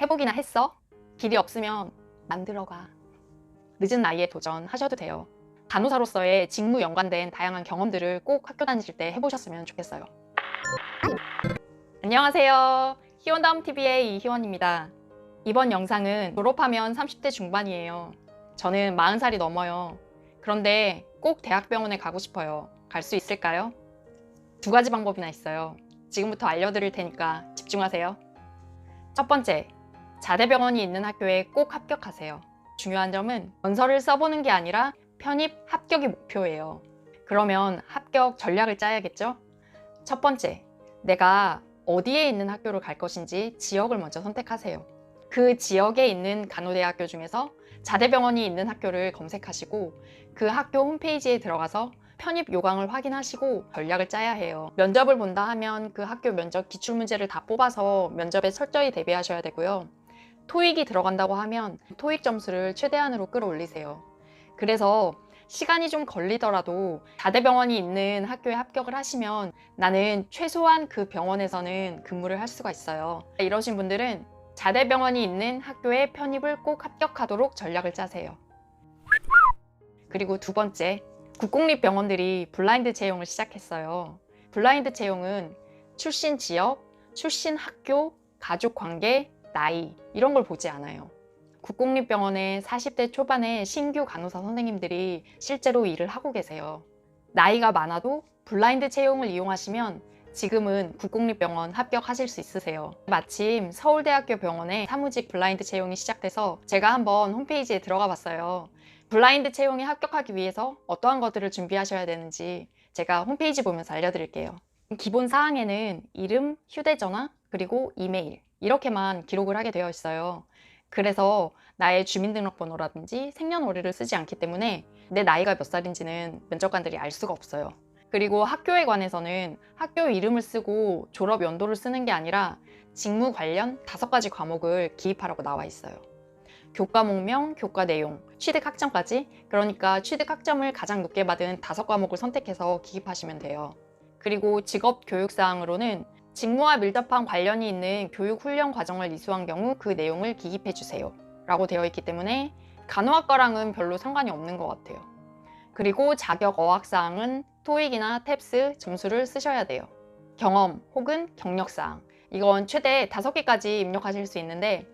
해보기나 했어? 길이 없으면 만들어가. 늦은 나이에 도전하셔도 돼요. 간호사로서의 직무 연관된 다양한 경험들을 꼭 학교 다니실 때 해보셨으면 좋겠어요. 안녕하세요. 희원다움TV의 이희원입니다. 이번 영상은 졸업하면 30대 중반이에요. 저는 40살이 넘어요. 그런데 꼭 대학병원에 가고 싶어요. 갈 수 있을까요? 두 가지 방법이나 있어요. 지금부터 알려드릴 테니까 집중하세요. 첫 번째, 자대병원이 있는 학교에 꼭 합격하세요. 중요한 점은 원서를 써보는 게 아니라 편입 합격이 목표예요. 그러면 합격 전략을 짜야겠죠? 첫 번째, 내가 어디에 있는 학교로 갈 것인지 지역을 먼저 선택하세요. 그 지역에 있는 간호대학교 중에서 자대병원이 있는 학교를 검색하시고 그 학교 홈페이지에 들어가서 편입 요강을 확인하시고 전략을 짜야 해요. 면접을 본다 하면 그 학교 면접 기출문제를 다 뽑아서 면접에 철저히 대비하셔야 되고요. 토익이 들어간다고 하면 토익 점수를 최대한으로 끌어올리세요. 그래서 시간이 좀 걸리더라도 자대병원이 있는 학교에 합격을 하시면 나는 최소한 그 병원에서는 근무를 할 수가 있어요. 이러신 분들은 자대병원이 있는 학교에 편입을 꼭 합격하도록 전략을 짜세요. 그리고 두 번째, 국공립병원들이 블라인드 채용을 시작했어요. 블라인드 채용은 출신 지역, 출신 학교, 가족 관계, 나이 이런 걸 보지 않아요. 국공립병원의 40대 초반의 신규 간호사 선생님들이 실제로 일을 하고 계세요. 나이가 많아도 블라인드 채용을 이용하시면 지금은 국공립병원 합격하실 수 있으세요. 마침 서울대학교 병원에 사무직 블라인드 채용이 시작돼서 제가 한번 홈페이지에 들어가 봤어요. 블라인드 채용에 합격하기 위해서 어떠한 것들을 준비하셔야 되는지 제가 홈페이지 보면서 알려드릴게요. 기본 사항에는 이름, 휴대전화, 그리고 이메일 이렇게만 기록을 하게 되어 있어요. 그래서 나의 주민등록번호라든지 생년월일을 쓰지 않기 때문에 내 나이가 몇 살인지는 면접관들이 알 수가 없어요. 그리고 학교에 관해서는 학교 이름을 쓰고 졸업 연도를 쓰는 게 아니라 직무 관련 5가지 과목을 기입하라고 나와 있어요. 교과목명, 교과 내용, 취득 학점까지. 그러니까 취득 학점을 가장 높게 받은 5과목을 선택해서 기입하시면 돼요. 그리고 직업 교육 사항으로는 직무와 밀접한 관련이 있는 교육 훈련 과정을 이수한 경우 그 내용을 기입해 주세요 라고 되어 있기 때문에 간호학과랑은 별로 상관이 없는 것 같아요. 그리고 자격 어학사항은 토익이나 탭스 점수를 쓰셔야 돼요. 경험 혹은 경력사항, 이건 최대 5개까지 입력하실 수 있는데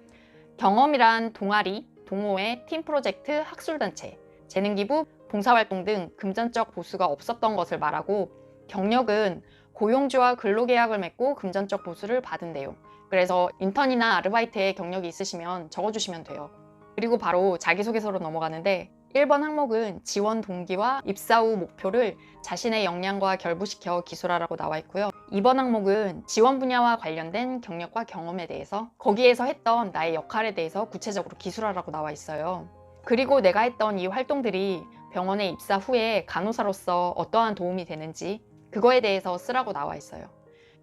경험이란 동아리, 동호회, 팀 프로젝트, 학술단체, 재능기부, 봉사활동 등 금전적 보수가 없었던 것을 말하고 경력은 고용주와 근로계약을 맺고 금전적 보수를 받은 내용. 그래서 인턴이나 아르바이트에 경력이 있으시면 적어주시면 돼요. 그리고 바로 자기소개서로 넘어가는데 1번 항목은 지원 동기와 입사 후 목표를 자신의 역량과 결부시켜 기술하라고 나와 있고요. 2번 항목은 지원 분야와 관련된 경력과 경험에 대해서 거기에서 했던 나의 역할에 대해서 구체적으로 기술하라고 나와 있어요. 그리고 내가 했던 이 활동들이 병원에 입사 후에 간호사로서 어떠한 도움이 되는지 그거에 대해서 쓰라고 나와 있어요.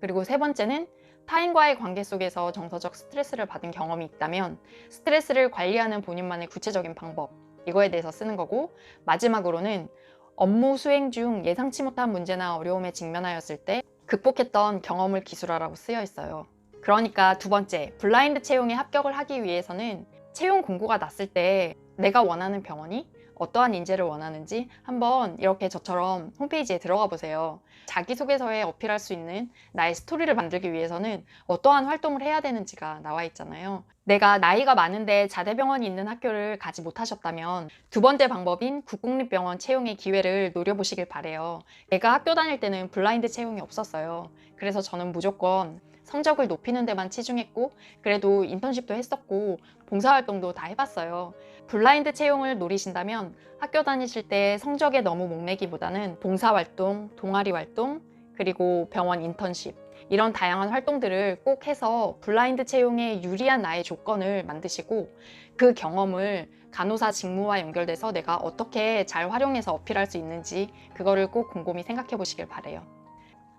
그리고 세 번째는 타인과의 관계 속에서 정서적 스트레스를 받은 경험이 있다면 스트레스를 관리하는 본인만의 구체적인 방법, 이거에 대해서 쓰는 거고, 마지막으로는 업무 수행 중 예상치 못한 문제나 어려움에 직면하였을 때 극복했던 경험을 기술하라고 쓰여 있어요. 그러니까 두 번째, 블라인드 채용에 합격을 하기 위해서는 채용 공고가 났을 때 내가 원하는 병원이 어떠한 인재를 원하는지 한번 이렇게 저처럼 홈페이지에 들어가 보세요. 자기소개서에 어필할 수 있는 나의 스토리를 만들기 위해서는 어떠한 활동을 해야 되는지가 나와 있잖아요. 내가 나이가 많은데 자대병원이 있는 학교를 가지 못하셨다면 두 번째 방법인 국공립병원 채용의 기회를 노려보시길 바래요. 내가 학교 다닐 때는 블라인드 채용이 없었어요. 그래서 저는 무조건 성적을 높이는 데만 치중했고 그래도 인턴십도 했었고 봉사활동도 다 해봤어요. 블라인드 채용을 노리신다면 학교 다니실 때 성적에 너무 목매기보다는 봉사활동, 동아리활동, 그리고 병원 인턴십 이런 다양한 활동들을 꼭 해서 블라인드 채용에 유리한 나의 조건을 만드시고 그 경험을 간호사 직무와 연결돼서 내가 어떻게 잘 활용해서 어필할 수 있는지 그거를 꼭 곰곰이 생각해 보시길 바래요.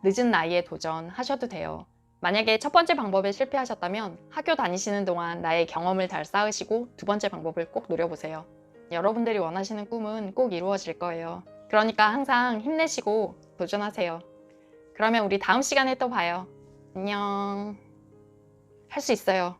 늦은 나이에 도전하셔도 돼요. 만약에 첫 번째 방법에 실패하셨다면 학교 다니시는 동안 나의 경험을 잘 쌓으시고 두 번째 방법을 꼭 노려보세요. 여러분들이 원하시는 꿈은 꼭 이루어질 거예요. 그러니까 항상 힘내시고 도전하세요. 그러면 우리 다음 시간에 또 봐요. 안녕. 할 수 있어요.